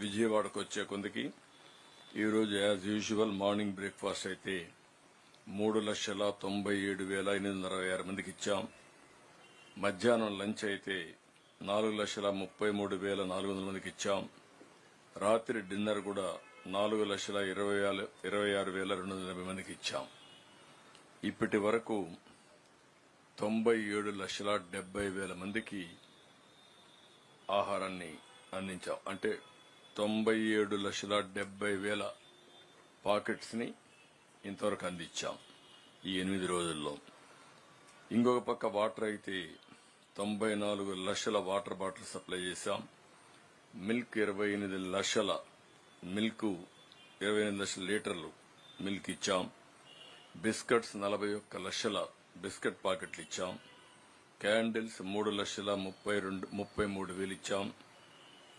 విజయవాడకు వచ్చే కొందికి ఈరోజు యాజ్ యూజువల్ మార్నింగ్ బ్రేక్ఫాస్ట్ అయితే 3,97,866 మందికి ఇచ్చాం. మధ్యాహ్నం లంచ్ అయితే 4,33,400 మందికి ఇచ్చాం. రాత్రి డిన్నర్ కూడా 4,26,280 మందికి ఇచ్చాం. ఇప్పటి వరకు 97,70,000 మందికి ఆహారాన్ని అందించాం. అంటే 97,70,000 పాకెట్స్ ని ఇంతవరకు అందించాం ఈ 8 రోజుల్లో. ఇంకొక పక్క వాటర్ అయితే 94 లక్షల వాటర్ బాటిల్ సప్లై చేశాం. మిల్క్ 28 లక్షల మిల్క్ 28 లక్షల లీటర్లు మిల్క్ ఇచ్చాం. బిస్కెట్స్ 41 లక్షల బిస్కెట్ పాకెట్లు ఇచ్చాం. క్యాండిల్స్ 3,33,000 ఇచ్చాం.